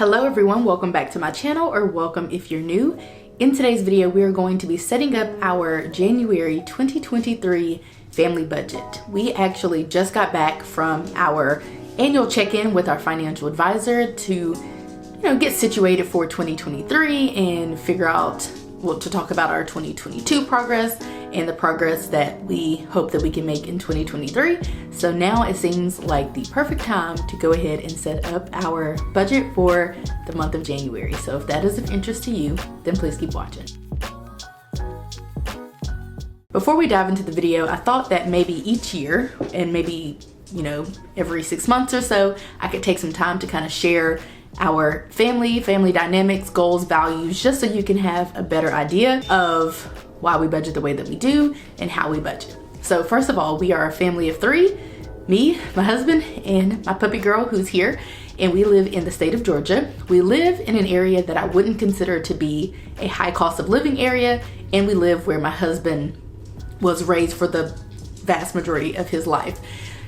Hello everyone, welcome back to my channel, or welcome if you're new. In today's video, we are going to be setting up our January 2023 family budget. We actually just got back from our annual check-in with our financial advisor to, get situated for 2023 and figure out to talk about our 2022 progress and the progress that we hope that we can make in 2023. So now it seems like the perfect time to go ahead and set up our budget for the month of January. So if that is of interest to you, then please keep watching. Before we dive into the video, I thought that maybe each year and maybe, every 6 months or so, I could take some time to kind of share our family dynamics, goals, values, just so you can have a better idea of why we budget the way that we do and how we budget. So first of all, we are a family of 3, me, my husband, and my puppy girl who's here, and we live in the state of Georgia. We live in an area that I wouldn't consider to be a high cost of living area, and we live where my husband was raised for the vast majority of his life.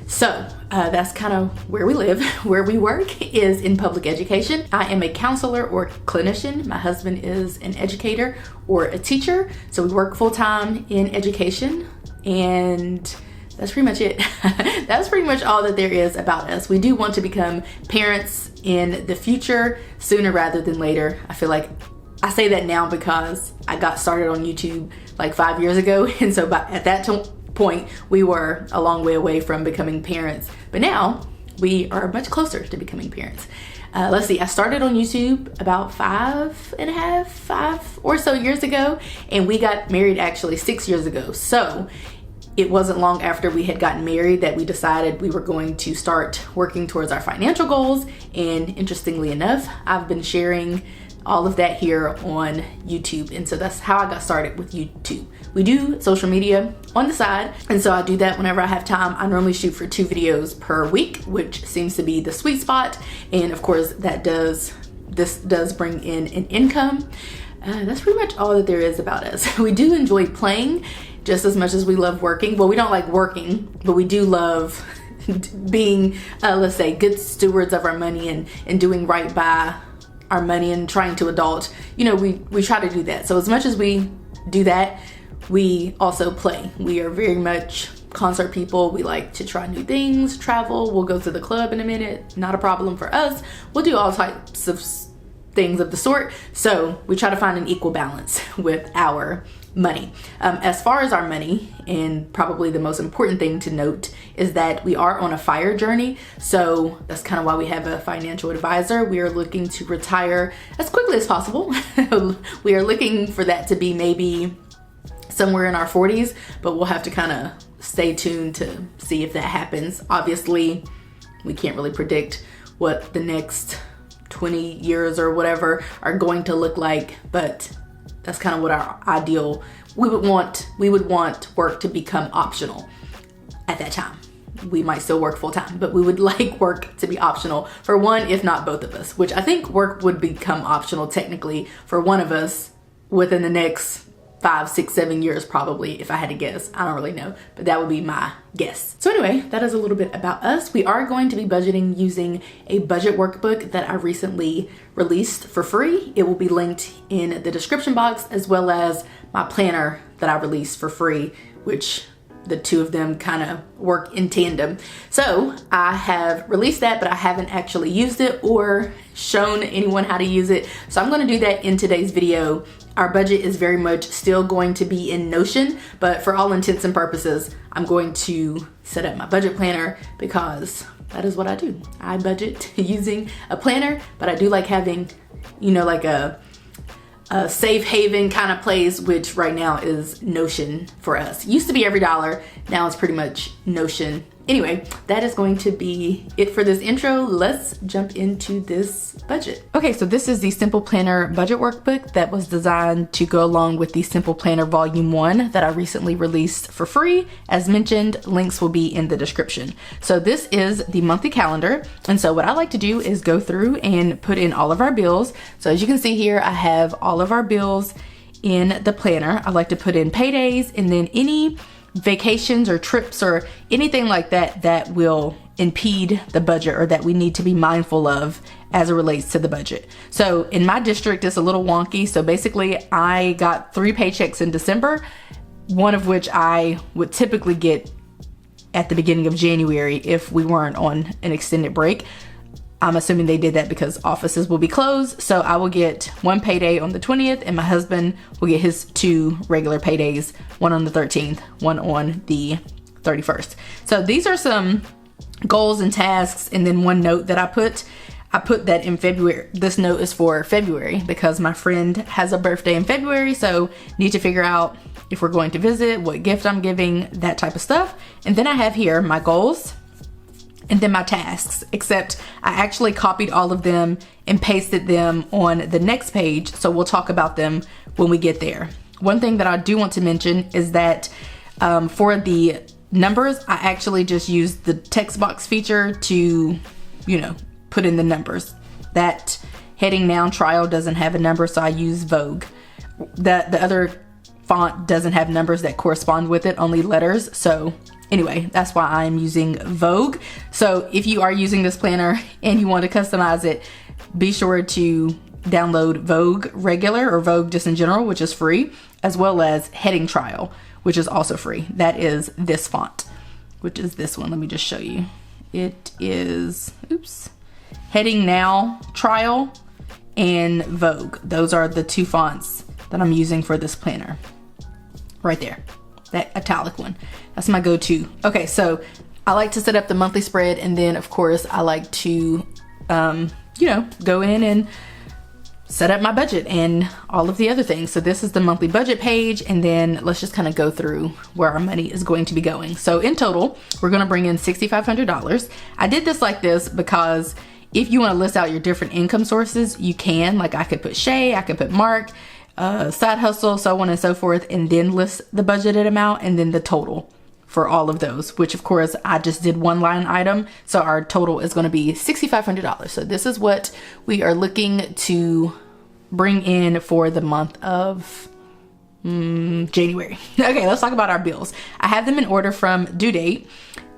So that's kind of where we live. Where we work is in public education. I am a counselor or clinician. My husband is an educator or a teacher. So we work full-time in education, and that's pretty much it. That's pretty much all that there is about us. We do want to become parents in the future, sooner rather than later. I feel like I say that now because I got started on YouTube like 5 years ago, and so at that point we were a long way away from becoming parents, but now we are much closer to becoming parents. Let's see, I started on YouTube about 5 or so years ago, and we got married actually 6 years ago. So it wasn't long after we had gotten married that we decided we were going to start working towards our financial goals. And interestingly enough, I've been sharing all of that here on YouTube, and so that's how I got started with YouTube. We do social media on the side, and so I do that whenever I have time. I normally shoot for 2 videos per week, which seems to be the sweet spot, and of course this does bring in an income. That's pretty much all that there is about us. We do enjoy playing just as much as we love working. Well, we don't like working, but we do love being, let's say, good stewards of our money and doing right by our money and trying to adult. We try to do that. So as much as we do that, we also play. We are very much concert people. We like to try new things, travel. We'll go to the club in a minute. Not a problem for us. We'll do all types of things of the sort. So we try to find an equal balance with our money. As far as our money, and probably the most important thing to note is that we are on a FIRE journey. So that's kind of why we have a financial advisor. We are looking to retire as quickly as possible. We are looking for that to be maybe somewhere in our 40s, but we'll have to kind of stay tuned to see if that happens. Obviously, we can't really predict what the next 20 years or whatever are going to look like, but that's kind of what our ideal, we would want work to become optional at that time. We might still work full time, but we would like work to be optional for one, if not both of us, which I think work would become optional technically for one of us within the next 5, 6, 7 years, probably, if I had to guess. I don't really know, but that would be my guess. So anyway, that is a little bit about us. We are going to be budgeting using a budget workbook that I recently released for free. It will be linked in the description box, as well as my planner that I released for free, which the two of them kind of work in tandem. So I have released that, but I haven't actually used it or shown anyone how to use it. So I'm going to do that in today's video. Our budget is very much still going to be in Notion, but for all intents and purposes, I'm going to set up my budget planner because that is what I do. I budget using a planner, but I do like having, like a safe haven kind of place, which right now is Notion for us. Used to be EveryDollar, now it's pretty much Notion. Anyway, that is going to be it for this intro. Let's jump into this budget. Okay, so this is the Simple Planner budget workbook that was designed to go along with the Simple Planner Volume 1 that I recently released for free. As mentioned, links will be in the description. So this is the monthly calendar. And so what I like to do is go through and put in all of our bills. So as you can see here, I have all of our bills in the planner. I like to put in paydays and then any vacations or trips or anything like that that will impede the budget or that we need to be mindful of as it relates to the budget. So in my district, it's a little wonky. So basically I got 3 paychecks in December, one of which I would typically get at the beginning of January if we weren't on an extended break. I'm assuming they did that because offices will be closed. So I will get 1 payday on the 20th, and my husband will get his 2 regular paydays, one on the 13th, one on the 31st. So these are some goals and tasks, and then one note that I put that in February. This note is for February because my friend has a birthday in February, so need to figure out if we're going to visit, what gift I'm giving, that type of stuff. And then I have here my goals and then my tasks, except I actually copied all of them and pasted them on the next page, so we'll talk about them when we get there. One thing that I do want to mention is that for the numbers, I actually just used the text box feature to, put in the numbers. That heading now trial doesn't have a number, so I use Vogue. The other font doesn't have numbers that correspond with it, only letters. So anyway, that's why I'm using Vogue. So if you are using this planner and you want to customize it, be sure to download Vogue regular or Vogue just in general, which is free, as well as heading trial, which is also free. That is this font, which is this one. Let me just show you. It is, heading now trial and Vogue. Those are the 2 fonts that I'm using for this planner. Right there, that italic one. That's my go-to. Okay, so I like to set up the monthly spread, and then of course I like to, go in and set up my budget and all of the other things. So this is the monthly budget page, and then let's just kind of go through where our money is going to be going. So in total, we're gonna bring in $6,500. I did this like this because if you wanna list out your different income sources, you can. Like I could put Shay, I could put Mark, side hustle, so on and so forth, and then list the budgeted amount and then the total for all of those, which of course I just did one line item. So our total is going to be $6,500. So this is what we are looking to bring in for the month of January. Okay, let's talk about our bills. I have them in order from due date.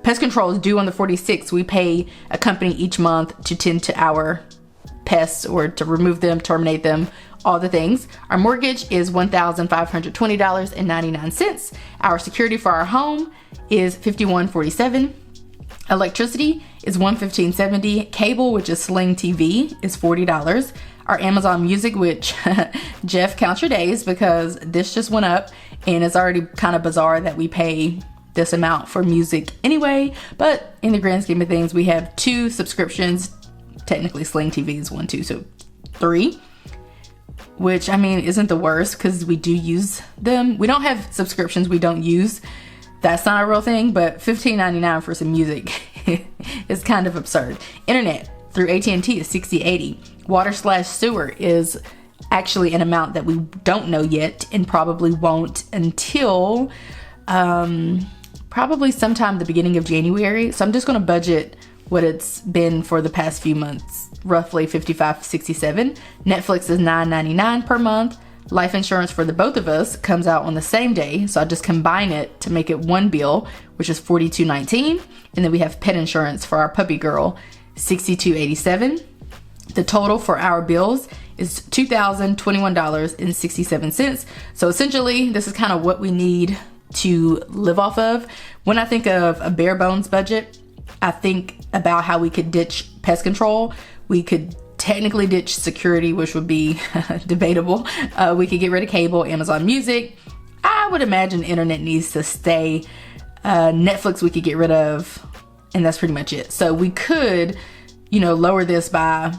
Pest control is due on the 46th. We pay a company each month to tend to our pests or to remove them, terminate them, all the things. Our mortgage is $1,520.99. Our security for our home is $51.47. Electricity is $115.70. Cable, which is Sling TV, is $40. Our Amazon Music, which Jeff, count your days because this just went up, and it's already kind of bizarre that we pay this amount for music anyway, but in the grand scheme of things, we have 2 subscriptions. Technically Sling TV is 1, 2, so 3, which I mean isn't the worst because we do use them. We don't have subscriptions we don't use. That's not a real thing, but $15.99 for some music is kind of absurd. Internet through AT&T is $60.80. Water/sewer is actually an amount that we don't know yet and probably won't until probably sometime the beginning of January. So I'm just going to budget what it's been for the past few months, roughly $55.67. Netflix is $9.99 per month. Life insurance for the both of us comes out on the same day, so I just combine it to make it one bill, which is $42.19. And then we have pet insurance for our puppy girl, $62.87. The total for our bills is $2,021.67. So essentially, this is kind of what we need to live off of. When I think of a bare bones budget, I think about how we could ditch pest control. We could technically ditch security, which would be debatable. We could get rid of cable, Amazon Music. I would imagine internet needs to stay. Netflix we could get rid of, and that's pretty much it. So we could, lower this by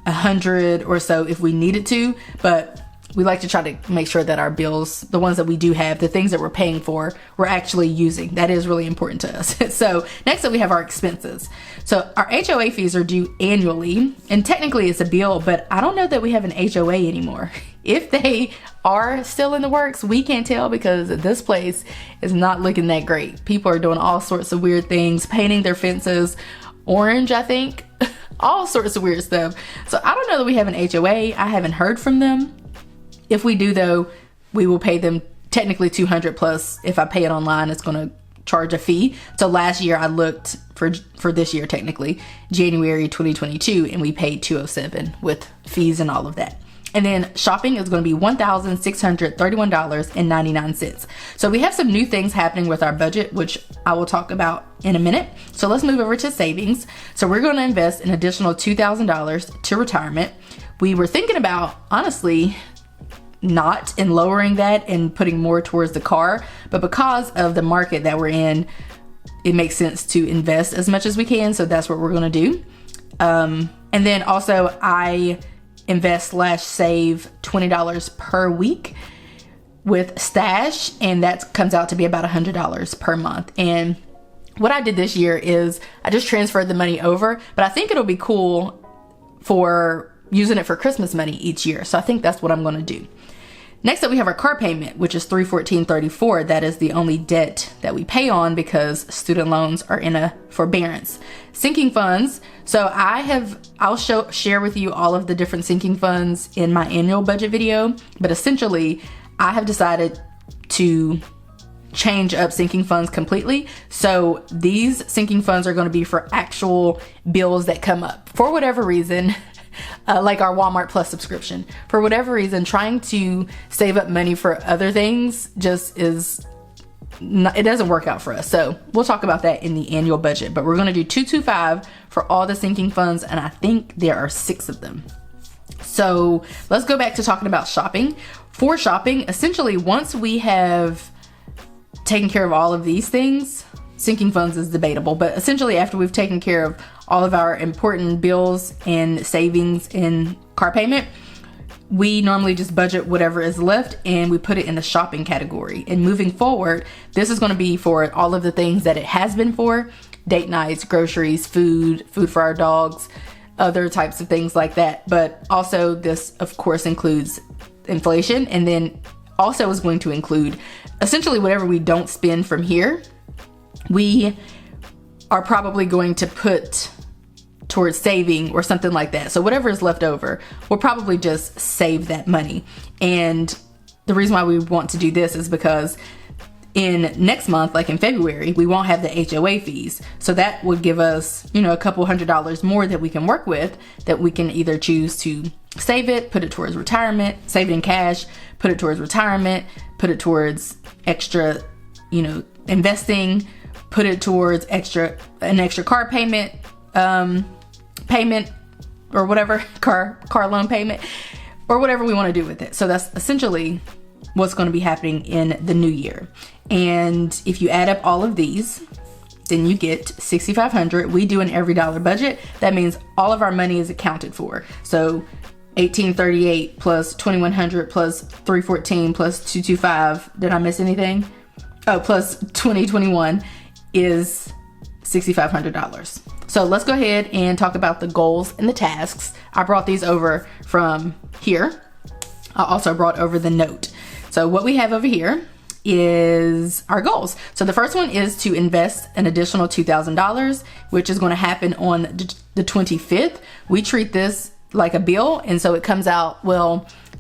100 or so if we needed to, but we like to try to make sure that our bills, the ones that we do have, the things that we're paying for, we're actually using. That is really important to us. So next up we have our expenses. So our HOA fees are due annually, and technically it's a bill, but I don't know that we have an HOA anymore. If they are still in the works, we can't tell because this place is not looking that great. People are doing all sorts of weird things, painting their fences orange, I think, all sorts of weird stuff. So I don't know that we have an HOA. I haven't heard from them. If we do though, we will pay them technically $200 plus. If I pay it online, it's going to charge a fee. So last year I looked for this year, technically, January 2022, and we paid $207 with fees and all of that. And then shopping is going to be $1,631.99. So we have some new things happening with our budget, which I will talk about in a minute. So let's move over to savings. So we're going to invest an additional $2,000 to retirement. We were thinking about, honestly, not in lowering that and putting more towards the car, but because of the market that we're in, it makes sense to invest as much as we can. So that's what we're going to do. And then also I invest/save $20 per week with Stash, and that comes out to be about $100 per month. And what I did this year is I just transferred the money over, but I think it'll be cool for using it for Christmas money each year. So I think that's what I'm going to do. Next up, we have our car payment, which is $314.34. That is the only debt that we pay on because student loans are in a forbearance. Sinking funds. So I'll share with you all of the different sinking funds in my annual budget video, but essentially I have decided to change up sinking funds completely. So these sinking funds are going to be for actual bills that come up for whatever reason. Like our Walmart Plus subscription. For whatever reason, trying to save up money for other things just it doesn't work out for us. So we'll talk about that in the annual budget, but we're going to do 225 for all the sinking funds, and I think there are 6 of them. So let's go back to talking about shopping. For shopping, essentially, once we have taken care of all of these things, sinking funds is debatable, but essentially after we've taken care of all of our important bills and savings and car payment, we normally just budget whatever is left and we put it in the shopping category. And moving forward, this is going to be for all of the things that it has been for: date nights, groceries, food for our dogs, other types of things like that. But also this, of course, includes inflation, and then also is going to include essentially whatever we don't spend from here, we are probably going to put towards saving or something like that. So whatever is left over, we'll probably just save that money. And the reason why we want to do this is because in next month, like in February, we won't have the HOA fees. So that would give us, a couple $100 more that we can work with, that we can either choose to save it, put it towards retirement, save it in cash, put it towards retirement, put it towards extra, investing, put it towards an extra car payment, or whatever, car loan payment, or whatever we want to do with it. So that's essentially what's going to be happening in the new year. And if you add up all of these, then you get $6,500. We do an every dollar budget. That means all of our money is accounted for. So $1,838 plus $2,100 plus $314 plus $225. Did I miss anything? Oh, plus $2,021 is $6,500. So let's go ahead and talk about the goals and the tasks. I brought these over from here. I also brought over the note. So what we have over here is our goals. So the first one is to invest an additional $2,000, which is going to happen on the 25th. We treat this like a bill, and so it comes out,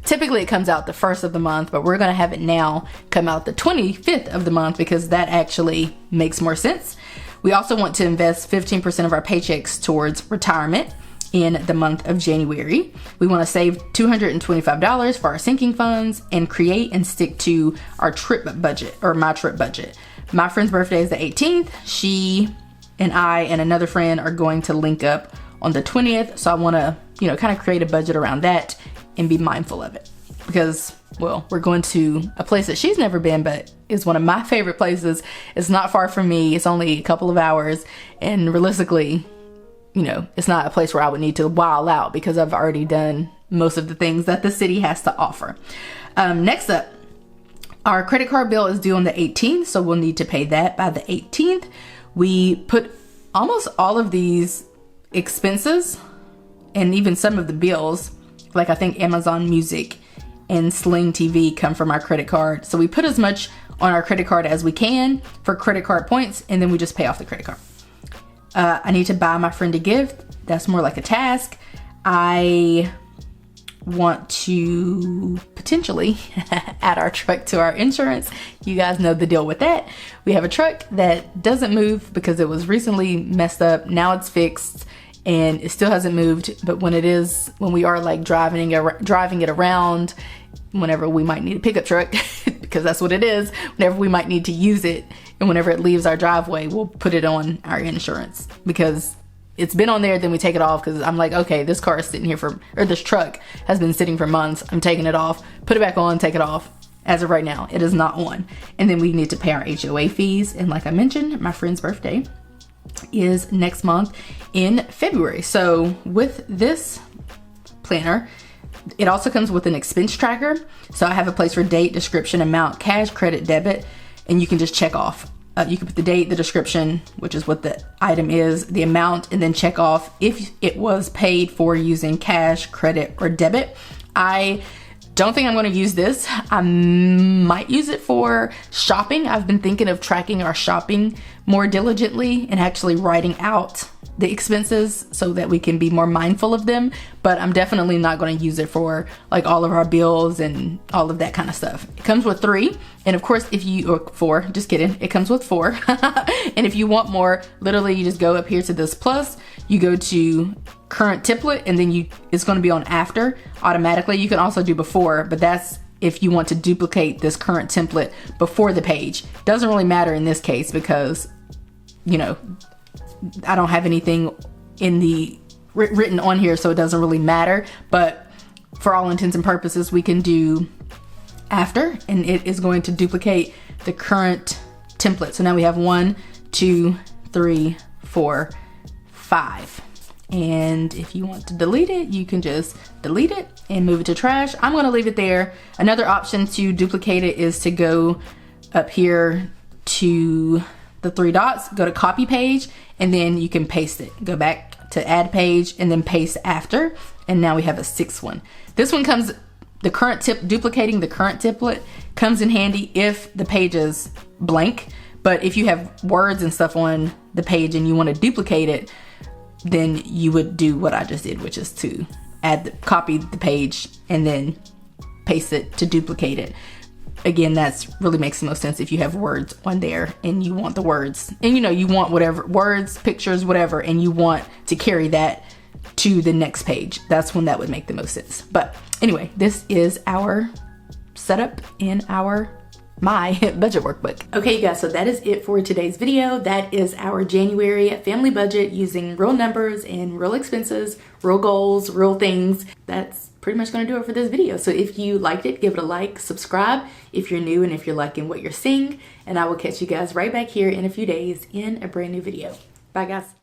typically it comes out the 1st of the month, but we're going to have it now come out the 25th of the month because that actually makes more sense. We also want to invest 15% of our paychecks towards retirement in the month of January. We want to save $225 for our sinking funds and create and stick to our trip budget, or my trip budget. My friend's birthday is the 18th. She and I and another friend are going to link up on the 20th. So I want to, kind of create a budget around that and be mindful of it because, we're going to a place that she's never been, but is one of my favorite places. It's not far from me. It's only a couple of hours. And realistically, it's not a place where I would need to wild out because I've already done most of the things that the city has to offer. Next up, our credit card bill is due on the 18th, so we'll need to pay that by the 18th. We put almost all of these expenses and even some of the bills, like I think Amazon Music and Sling TV, come from our credit card. So we put as much on our credit card as we can for credit card points, and then we just pay off the credit card. I need to buy my friend a gift. That's more like a task. I want to potentially add our truck to our insurance, you guys know the deal with that. We have a truck that doesn't move because it was recently messed up. Now it's fixed and it still hasn't moved. But when we are like driving it around, whenever we might need a pickup truck, because that's what it is, whenever we might need to use it, and whenever it leaves our driveway, we'll put it on our insurance because it's been on there. Then we take it off because I'm like, okay, this car is sitting here this truck has been sitting for months. I'm taking it off, put it back on, take it off. As of right now, it is not on. And then we need to pay our HOA fees. And like I mentioned, my friend's birthday is next month in February. So with this planner, it also comes with an expense tracker. So I have a place for date, description, amount, cash, credit, debit, and you can just check off. You can put the date, the description, which is what the item is, the amount, and then check off if it was paid for using cash, credit, or debit. I don't think I'm going to use this. I might use it for shopping. I've been thinking of tracking our shopping more diligently and actually writing out the expenses so that we can be more mindful of them. But I'm definitely not going to use it for like all of our bills and all of that kind of stuff. It comes with 3. And of course, or 4, just kidding. It comes with 4. And if you want more, literally you just go up here to this plus, you go to current template, and then it's going to be on after automatically. You can also do before, but that's if you want to duplicate this current template before the page. Doesn't really matter in this case because, I don't have anything in the written on here, so it doesn't really matter. But for all intents and purposes, we can do after, and it is going to duplicate the current template. So now we have 1, 2, 3, 4, 5. And if you want to delete it, you can just delete it and move it to trash. I'm going to leave it there. Another option to duplicate it is to go up here to the 3 dots, go to copy page, and then you can paste it. Go back to add page and then paste after. And now we have a 6th one. This one comes, duplicating the current template comes in handy if the page is blank. But if you have words and stuff on the page and you want to duplicate it, then you would do what I just did, which is to copy the page and then paste it to duplicate it. Again, that's really makes the most sense if you have words on there and you want the words, and you want whatever words, pictures, whatever, and you want to carry that to the next page. That's when that would make the most sense. But anyway, this is our setup in my budget workbook. Okay, you guys, so that is it for today's video. That is our January family budget using real numbers and real expenses, real goals, real things. That's pretty much going to do it for this video. So if you liked it, give it a like, subscribe if you're new and if you're liking what you're seeing, and I will catch you guys right back here in a few days in a brand new video. Bye guys.